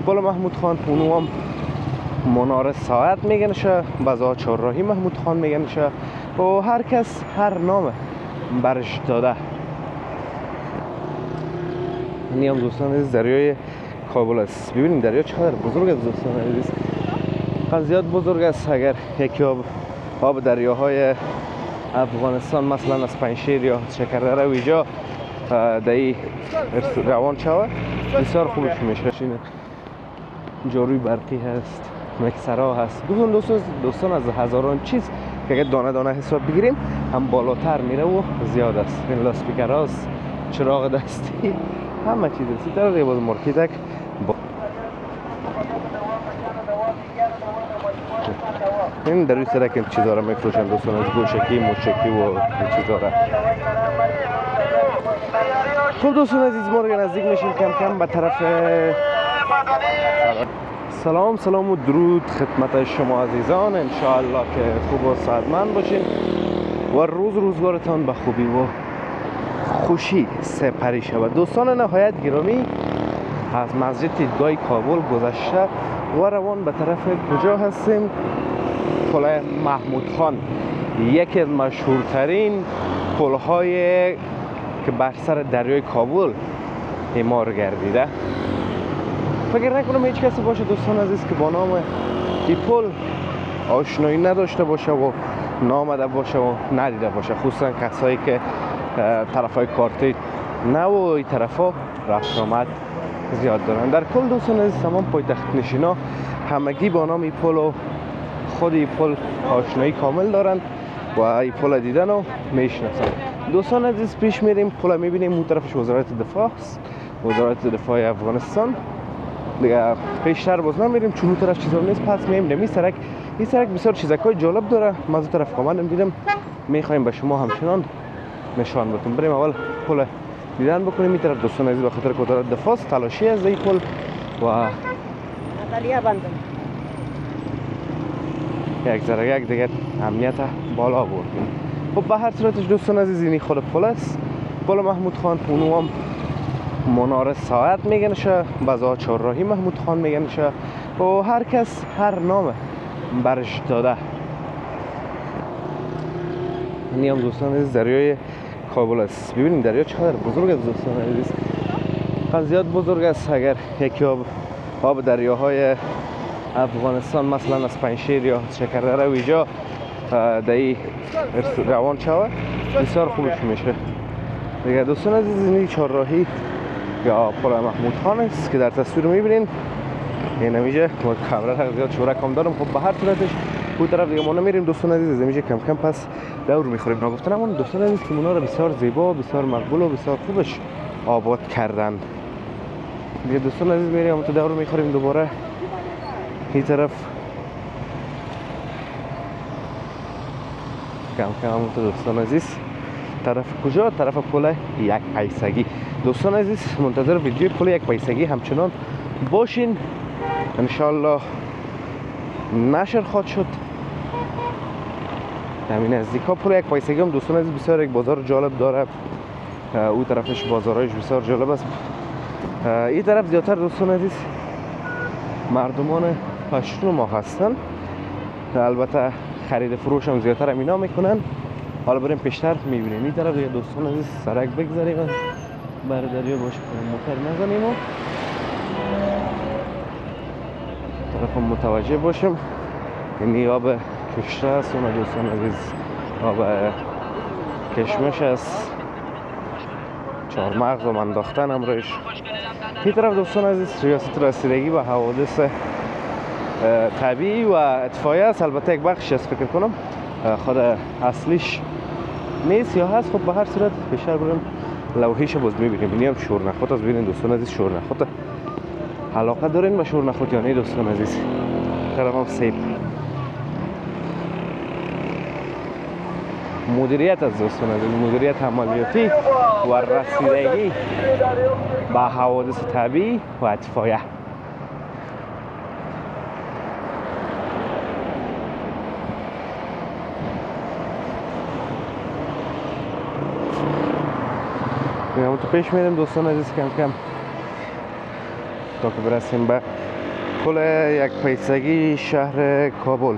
پل محمود خان، اونو هم مناره ساعت میگنشه، بعضا چهارراهی محمود خان میگنشه و هر کس هر نام برش داده. این هم دوستان عزیز دریای کابل است. ببینید دریا چقدر بزرگ است دوستان عزیز، زیاد بزرگ است. اگر یکی آب دریاهای افغانستان مثلا از پنجشیر یا شکردره و اینجا دایی روان شود بسیار خوبش میشه. جاروی برقی هست، مکسرها هست، دوستان از هزاران چیز که اگر دانه دانه حساب بگیریم هم بالاتر میره و زیاد است. این لاسپیکر هست، چراغ دستی، همه چیز است. در باز مارکیتک این در روی سرک این چیزا را میفروشن دوستان، از گوشکی، موشکی و این چیزا را. خب دوستان عزیز ما رو نزدیک میشیم کم کم به طرف. سلام و درود خدمت شما عزیزان، انشاءالله که خوب و صحتمند باشین و روزگارتان به خوبی و خوشی سپری شود. دوستان نهایت گرامی، از مسجد دیدگاه کابل گذشته و روان به طرف کجا هستیم؟ پل محمود خان، یکی از مشهورترین پل‌های که بر سر دریای کابل اعمار گردیده. فکر نکنم هیچ کسی باشه دوستان عزیز که با نام این پل آشنایی نداشته باشه و نامده باشه و ندیده باشه، خصوصا کسایی که طرفای کارتی نه و این طرفا رفت آمد زیاد دارن. در کل دوستان عزیز تمام پایتخت نشینا همگی با نام این پل و خود این پل آشنایی کامل دارن و این پل دیدن و میشناسن. دوستان عزیز پیش میریم، پل میبینیم اون طرفش وزارت دفاع است، وزارت دفاع افغانستان. دیگه پیشتر باز نمیریم چون اون طرف چیزا نیست، پس میریم این سرک بسیار چیزای جالب داره. من از طرف کامل دیدم، میخوایم به شما همچنان نشان بدیم. بریم اول پل دیدن بکنیم. این طرف دوستان عزیز به خاطر وزارت دفاع است، تلاشی از این پل و عدلیه بندم یک ذره یک دیگه امنیت بالا بردیم. خب به هر صورتش دوستان عزیز اینی خود پل است، پل محمود خان. اونو هم مناره ساعت میگنشه، بعضا چهارراهی محمود خان میگنشه و هر کس هر نام برش داده. این هم دوستان عزیز دریای کابل است. ببینید دریا چقدر بزرگ است دوستان عزیز، زیاد بزرگ است. اگر یکی آب دریاهای افغانستان مثلا از پنجشیر یا شکردره و اینجا دایی روان شود بسیار خوبش میشه. دیگه دوستان عزیز این چهارراهی یا پل محمود خان است که در تصویر میبینین. این نمیشه کامرا را زیاد شورک هم دارم. خب به هر صورتش اون طرف دیگه ما نمیریم دوستان عزیز، نمیشه کم کم پس دور میخوریم. نگفتن اما دوستان عزیز که اونا را بسیار زیبا، بسیار مقبول و بسیار خوبش آباد کردن. دیگه دوستان عزیز میریم تو دور میخوریم دوباره این طرف کم کم تو دوستان عزیز. طرف کجا؟ طرف پل یک پیسگی. دوستان عزیز منتظر ویدیو پل یک پیسگی همچنان باشین، انشالله نشر خواهد شد. همین نزدیکا پل یک پیسگی هم دوستان عزیز بسیار یک بازار جالب داره. او طرفش بازارایش بسیار جالب است. این طرف زیادتر دوستان عزیز مردمان پشتون ما هستن، البته خرید فروش هم زیادتر همینا میکنن. حالا بریم پیشتر میبینیم. این طرف دیگه دوستان عزیز سرک بگذاریم و بر دریا باشه موتر نزنیم و طرف متوجه باشیم. این آب کشته است و دوستان عزیز آب کشمش است، چهارمغز و منداختن هم روش. این طرف دوستان عزیز ریاست رسیدگی به حوادث طبیعی و اطفایه است، البته یک بخش است فکر کنم خود اصلیش نیست یا هست. خب به هر صورت پیشتر بریم لوحیش باز میبینیم. اینی هم شورنخوت است. ببینید دوستان عزیز شورنخوت، علاقه دارین به شورنخوت یا نه دوستان عزیز؟ طرف هم سیل مدیریت از دوستان عزیز، مدیریت عملیاتی و رسیدگی به حوادث طبیعی و اطفایه. همون تو پیش میریم دوستان عزیز کم کم. تا که برسیم به پل یک پیسگی شهر کابل.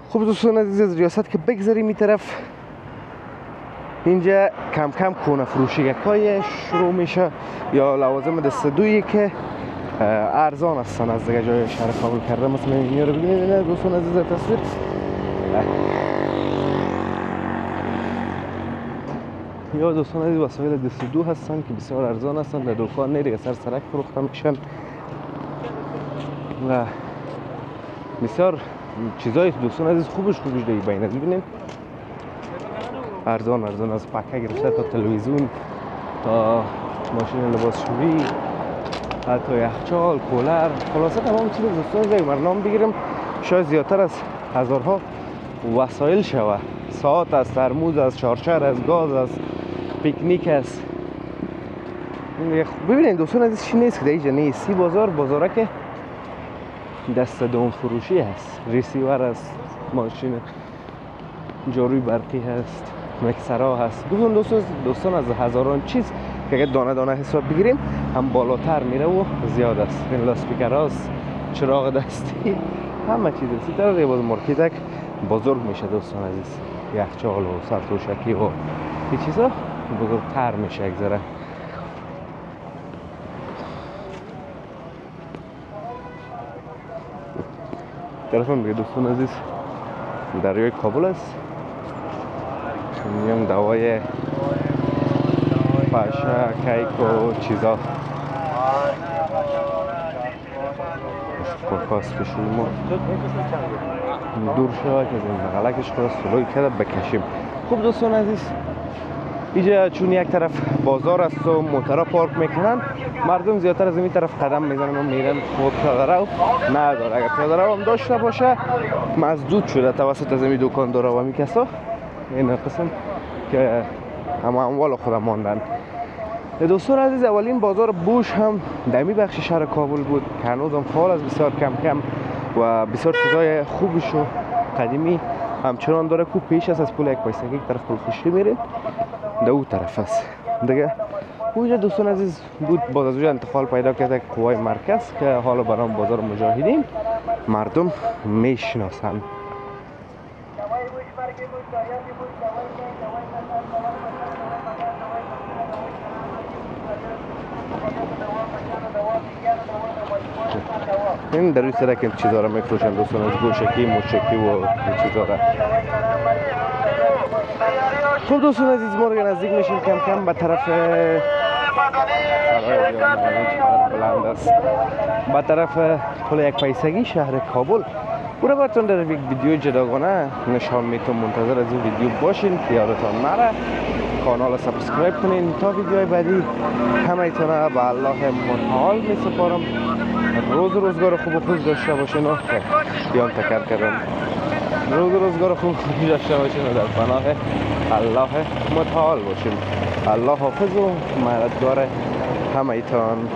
خب دوستان عزیز، از ریاست که بگذاریم این طرف، اینجا کم کم کونه فروشی های شروع میشه یا لوازم دستدویی که ارزان هستن از دیگه جای شهر کابل کرده. مثلا این رو ببینید دوستان عزیز تصویر. یا دوستان عزیز وسایل دستدو هستن که بسیار ارزان هستن، در دکان نه دیگه سر سرک فروخته میشن و بسیار چیزای دوستان عزیز خوبش دیگه بین ببینید ارزان از پکه گرفته تا تلویزیون تا ماشین لباسشویی حتی یخچال، کولر، خلاصه تمام چیز دوستان عزیز نام بگیرم شاید زیادتر از هزارها وسایل شوه. ساعت از ترموز، از چارچر، از گاز، از پیکنیک است. ببینید دوستان عزیز چی نیست که در اینجا نیست. این بازاره که دست دوم فروشی هست، ریسیور هست، ماشین جاروی برقی هست، مکسرها هست. دوستان از هزاران چیز که اگر دانه دانه حساب بگیریم هم بالاتر میره و زیاد است. این لاسپیکر هست، چراغ دستی، همه چیز است. این طرح باز مارکت بزرگ میشه دوستان عزیز. یخچال و سرتوشکی و این چیزا بزرگتر میشه یک ذره. طرفم دیگه دوستان عزیز دریای کابل است. میام دوای پشه، کیک و چیزا پرکاس بشویم و دور شود که از این بغلکش خود سلوی کرده بکشیم. خوب دوستان عزیز اینجا چون یک طرف بازار است و موترها پارک میکنن، مردم زیادتر از این طرف قدم میزنن و میرن. خود پیاده رو نداره. اگر پیاده رو هم داشته باشه مسدود شده توسط از این دکاندارا و می کسا. این قسم که همه اموال خودم ماندن. دوستان عزیز اولین بازار بوش هم دمی بخش شهر کابل بود که هنوز هم فعال است، بسیار کم کم و بسیار چیزای خوبش و قدیمی همچنان داره. کو پیش است از پل یک پیسگی طرف پل خوشی میرید در اون طرف است دیگه. اونجا دوستان عزیز بود باز از اونجا انتقال پیدا کرده قوای مرکز که حالا برام بازار مجاهدین مردم میشناسن. این در روی سرک این چیزا را میفروشن دوستان از گوشکی، موشکی و این چیزا را. خب دوستان عزیز ما رو نزدیک میشیم کم کم به طرف بلند است، به طرف پل یک پیسگی شهر کابل. او را براتون در یک ویدیو جداگانه نشان میتونم. منتظر از این ویدیو باشین که یادتان نره کانال سابسکرایب کنین تا ویدیوهای بعدی همه ایتونه به الله متعال می سپارم. روزگار خوب و خوش داشته باشین و بیان تکر کردم. روزگار خوب داشته باشین و در پناه الله متعال باشین. الله حافظ و مددگار همه ایتان.